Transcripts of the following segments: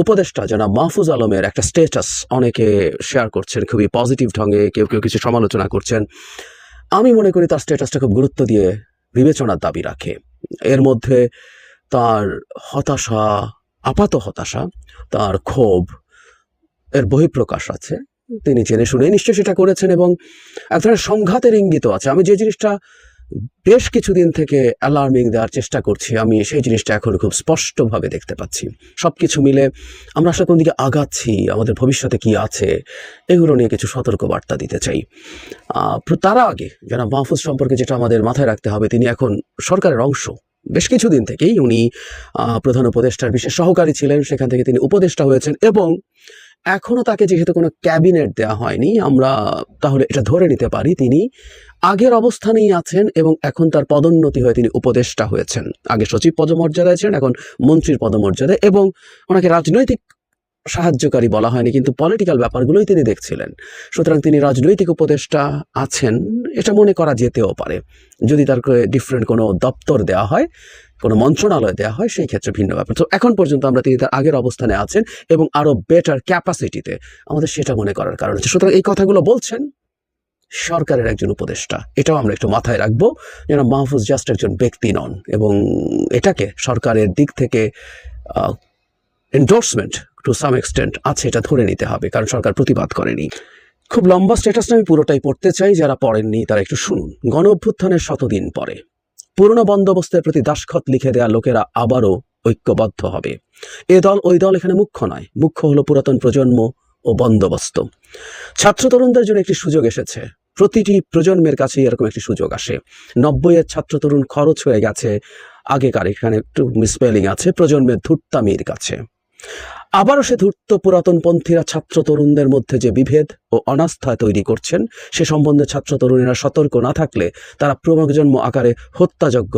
উপদেষ্টা জনাব মাহফুজ আলমের একটা স্ট্যাটাস অনেকে শেয়ার করছেন খুবই পজিটিভ ঢঙ্গে, কেউ কেউ কিছু সমালোচনা করছেন। আমি মনে করি তার স্ট্যাটাসটা খুব গুরুত্ব দিয়ে বিবেচনার দাবি রাখে। এর মধ্যে তার হতাশা, আপাত হতাশা, তার ক্ষোভ এর বহিঃপ্রকাশ আছে। তিনি জেনে শুনে নিশ্চয়ই সেটা করেছেন এবং এক ধরনের সংঘাতের ইঙ্গিতও আছে। আমি যে জিনিসটা বেশ কিছুদিন থেকে অ্যালার্মিং দেওয়ার চেষ্টা করছি, আমি সেই জিনিসটা এখন খুব স্পষ্টভাবে দেখতে পাচ্ছি। সব কিছু মিলে আমরা আসলে কোন দিকে আগাচ্ছি, আমাদের ভবিষ্যতে কি আছে, এগুলো নিয়ে কিছু সতর্কবার্তা দিতে চাই। তার আগে জনাব মাহফুজ সম্পর্কে যেটা আমাদের মাথায় রাখতে হবে, তিনি এখন সরকারের অংশ। বেশ কিছুদিন থেকেই উনি প্রধান উপদেষ্টার বিশেষ সহকারী ছিলেন, সেখান থেকে তিনি উপদেষ্টা হয়েছেন এবং এখনো তাকে যেহেতু কোনো ক্যাবিনেট দেওয়া হয়নি, আমরা তাহলে এটা ধরে নিতে পারি তিনি আগের অবস্থানেই আছেন এবং এখন তার পদোন্নতি হয়ে তিনি উপদেষ্টা হয়েছেন। আগে সচিব পদমর্যাদায় ছিলেন, এখন মন্ত্রীর পদমর্যাদায়, এবং ওনাকে রাজনৈতিক সাহায্যকারী বলা হয়নি, কিন্তু পলিটিক্যাল ব্যাপারগুলোই তিনি দেখছিলেন। সুতরাং তিনি রাজনৈতিক উপদেষ্টা আছেন এটা মনে করা যেতেও পারে। যদি তার ডিফারেন্ট কোনো দপ্তর দেওয়া হয়, কোনো মন্ত্রণালয় দেওয়া হয়, সেই ক্ষেত্রে ভিন্ন ব্যাপার। তো এখন পর্যন্ত আমরা তিনি তার আগের অবস্থানে আছেন এবং আরও বেটার ক্যাপাসিটিতে, আমাদের সেটা মনে করার কারণ হচ্ছে। সুতরাং এই কথাগুলো বলছেন সরকারের একজন উপদেষ্টা, এটাও আমরা একটু মাথায় রাখবো যেন মাহফুজ জাস্ট একজন ব্যক্তি নন, এবং এটাকে সরকারের দিক থেকে এন্ডোর্সমেন্ট টু সাম এক্সটেন্ট আছে, এটা ধরে নিতে হবে, কারণ সরকার প্রতিবাদ করেনি। খুব লম্বা স্ট্যাটাসটা আমি পুরোটাই পড়তে চাই, যারা পড়েননি তারা একটু শুনুন। গণ অভ্যুত্থানের 100 দিন পরে পুরনো বন্দোবস্তের প্রতি দাসখত লিখে দেয়া লোকেরা আবারও ঐক্যবদ্ধ হবে। এ দল ওই দল এখানে মুখ্য নয়, মুখ্য হলো পুরাতন প্রজন্ম ও বন্দোবস্ত। ছাত্র তরুণদের জন্য একটি সুযোগ এসেছে, প্রতিটি প্রজন্মের কাছে এরকম একটি সুযোগ আসে। 90-এর ছাত্র তরুণ খরচ হয়ে গেছে আগেকার, এখানে একটু মিসস্পেলিং আছে, প্রজন্মের ধূর্তামির কাছে। আবারও সে ধূর্ত পুরাতনপন্থীরা ছাত্র তরুণদের মধ্যে যে বিভেদ ও অনাস্থা তৈরি করছেন, সে সম্বন্ধে ছাত্র তরুণীরা সতর্ক না থাকলে তারা প্রজন্ম আকারে হত্যাযোগ্য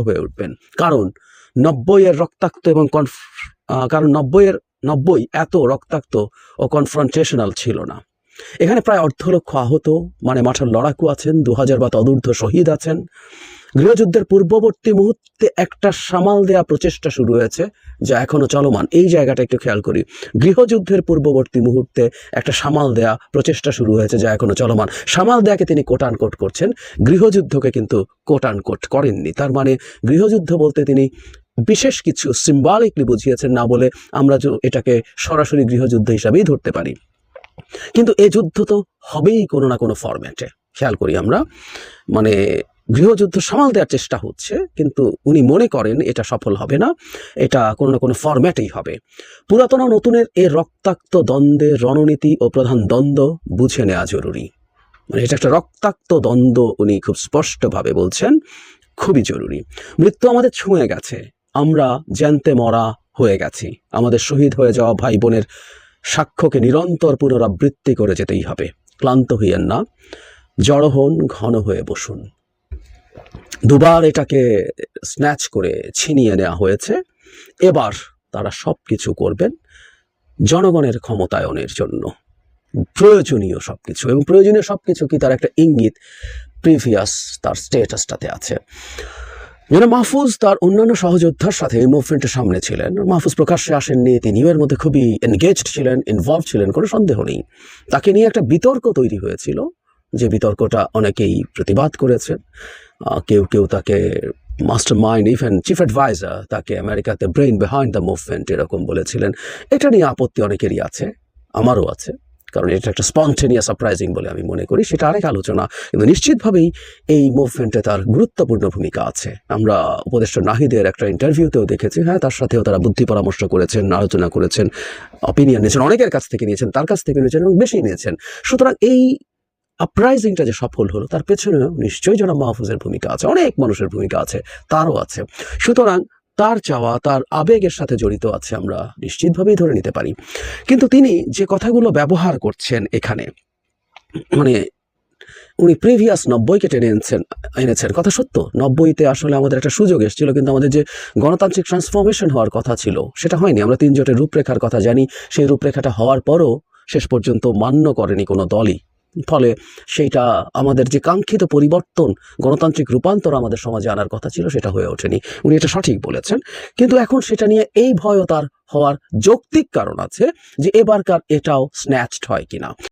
হয়ে উঠবেন। কারণ 90-এর রক্তাক্ত এবং কারণ 90 এত রক্তাক্ত ও কনফ্রন্টেশনাল ছিল না। এখানে প্রায় 1.5 লক্ষ আহত, মানে মাঠের লড়াকু আছেন, 2000 বা তদূর্ধ্ব শহীদ আছেন। গৃহযুদ্ধের পূর্ববর্তী মুহূর্তে একটা সামাল দেয়া প্রচেষ্টা শুরু হয়েছে, যা এখনো চলমান। এই জায়গাটা একটু খেয়াল করি। গৃহযুদ্ধের পূর্ববর্তী মুহূর্তে একটা সামাল দেয়া প্রচেষ্টা শুরু হয়েছে, যা এখনো চলমান। সামাল দেয়াকে তিনি কোট আনকোট করছেন, গৃহযুদ্ধকে কিন্তু কোট আনকোট করেননি। তার মানে গৃহযুদ্ধ বলতে তিনি বিশেষ কিছু সিম্বলিকলি বুঝিয়েছেন, না বলে আমরা এটাকে সরাসরি গৃহযুদ্ধ হিসাবেই ধরতে পারি। কিন্তু এই যুদ্ধ তো হবেই কোনো না কোনো ফরম্যাটে। খেয়াল করি আমরা, মানে গৃহযুদ্ধ সামাল দেওয়ার চেষ্টা হচ্ছে, কিন্তু উনি মনে করেন এটা সফল হবে না, এটা কোনো না কোনো ফরম্যাটেই হবে। পুরাতন ও নতুনের এই রক্তাক্ত দ্বন্দ্বের রণনীতি ও প্রধান দ্বন্দ্ব বুঝে নেওয়া জরুরি। মানে এটা একটা রক্তাক্ত দ্বন্দ্ব, উনি খুব স্পষ্টভাবে বলছেন, খুবই জরুরি। মৃত্যু আমাদের ছুঁয়ে গেছে, আমরা জ্যান্তে মরা হয়ে গেছি। আমাদের শহীদ হয়ে যাওয়া ভাই বোনের সাক্ষ্যকে নিরন্তর পুনরাবৃত্তি করে যেতেই হবে। ক্লান্ত হইয়েন না, জড় হন, ঘন হয়ে বসুন। দুবার এটাকে স্ন্যাচ করে ছিনিয়ে নেওয়া হয়েছে, এবার তারা সব কিছু করবেন জনগণের ক্ষমতায়নের জন্য, প্রয়োজনীয় সবকিছু। এবং প্রয়োজনীয় সবকিছু কি, তার একটা ইঙ্গিত প্রিভিয়াস তার স্টেটাসটাতে আছে। যেন মাহফুজ তার অন্যান্য সহযোদ্ধার সাথে এই মুভমেন্টের সামনে ছিলেন। মাহফুজ প্রকাশ্যে আসেননি, তিনি এর মধ্যে খুবই এনগেজড ছিলেন, ইনভলভ ছিলেন, কোনো সন্দেহ নেই। তাকে নিয়ে একটা বিতর্ক তৈরি হয়েছিল, যে বিতর্কটা অনেকেই প্রতিবাদ করেছেন। কেউ কেউ তাকে master mind, even chief adviser, তাকে আমেরিকাতে ব্রেইন বিহাইন্ড দ্য মুভমেন্ট এরকম বলেছিলেন। এটা নিয়ে আপত্তি অনেকেরই আছে, আমারও আছে, কারণ এটা একটা স্পন্টেনিয়াস সারপ্রাইজিং বলে আমি মনে করি, সেটা আরেক আলোচনা। কিন্তু নিশ্চিতভাবেই এই মুভমেন্টে তার গুরুত্বপূর্ণ ভূমিকা আছে। আমরা উপদেষ্টা নাহিদের একটা ইন্টারভিউতেও দেখেছি, হ্যাঁ, তার সাথেও তারা বুদ্ধি পরামর্শ করেছেন, আলোচনা করেছেন, অপিনিয়ন নিয়েছেন, অনেকের কাছ থেকে নিয়েছেন, তার কাছ থেকে নিয়েছেন এবং বেশি নিয়েছেন। সুতরাং এই আপরাইজিংটা যে সফল হলো, তার পেছনেও নিশ্চয়ই জনাব মাহফুজের ভূমিকা আছে, অনেক মানুষের ভূমিকা আছে, তারও আছে। সুতরাং তার চাওয়া, তার আবেগের সাথে জড়িত আছে, আমরা নিশ্চিতভাবেই ধরে নিতে পারি। কিন্তু তিনি যে কথাগুলো ব্যবহার করছেন এখানে, মানে উনি প্রিভিয়াস 90-কে টেনে এনেছেন, কথা সত্য। 90-তে আসলে আমাদের একটা সুযোগ এসেছিল, কিন্তু আমাদের যে গণতান্ত্রিক ট্রান্সফরমেশন হওয়ার কথা ছিল সেটা হয়নি। আমরা 3 জোটের রূপরেখার কথা জানি, সেই রূপরেখাটা হওয়ার পরও শেষ পর্যন্ত মান্য করেনি কোনো দলই ফলে সেইটা আমাদের যে কাঙ্ক্ষিত পরিবর্তন, গণতান্ত্রিক রূপান্তর আমাদের সমাজে আনার কথা ছিল সেটা হয়ে ওঠেনি। উনি এটা সঠিক বলেছেন। কিন্তু এখন সেটা নিয়ে এই ভয়ও তার হওয়ার যৌক্তিক কারণ আছে যে এবারকার এটাও স্ন্যাচড হয় কিনা।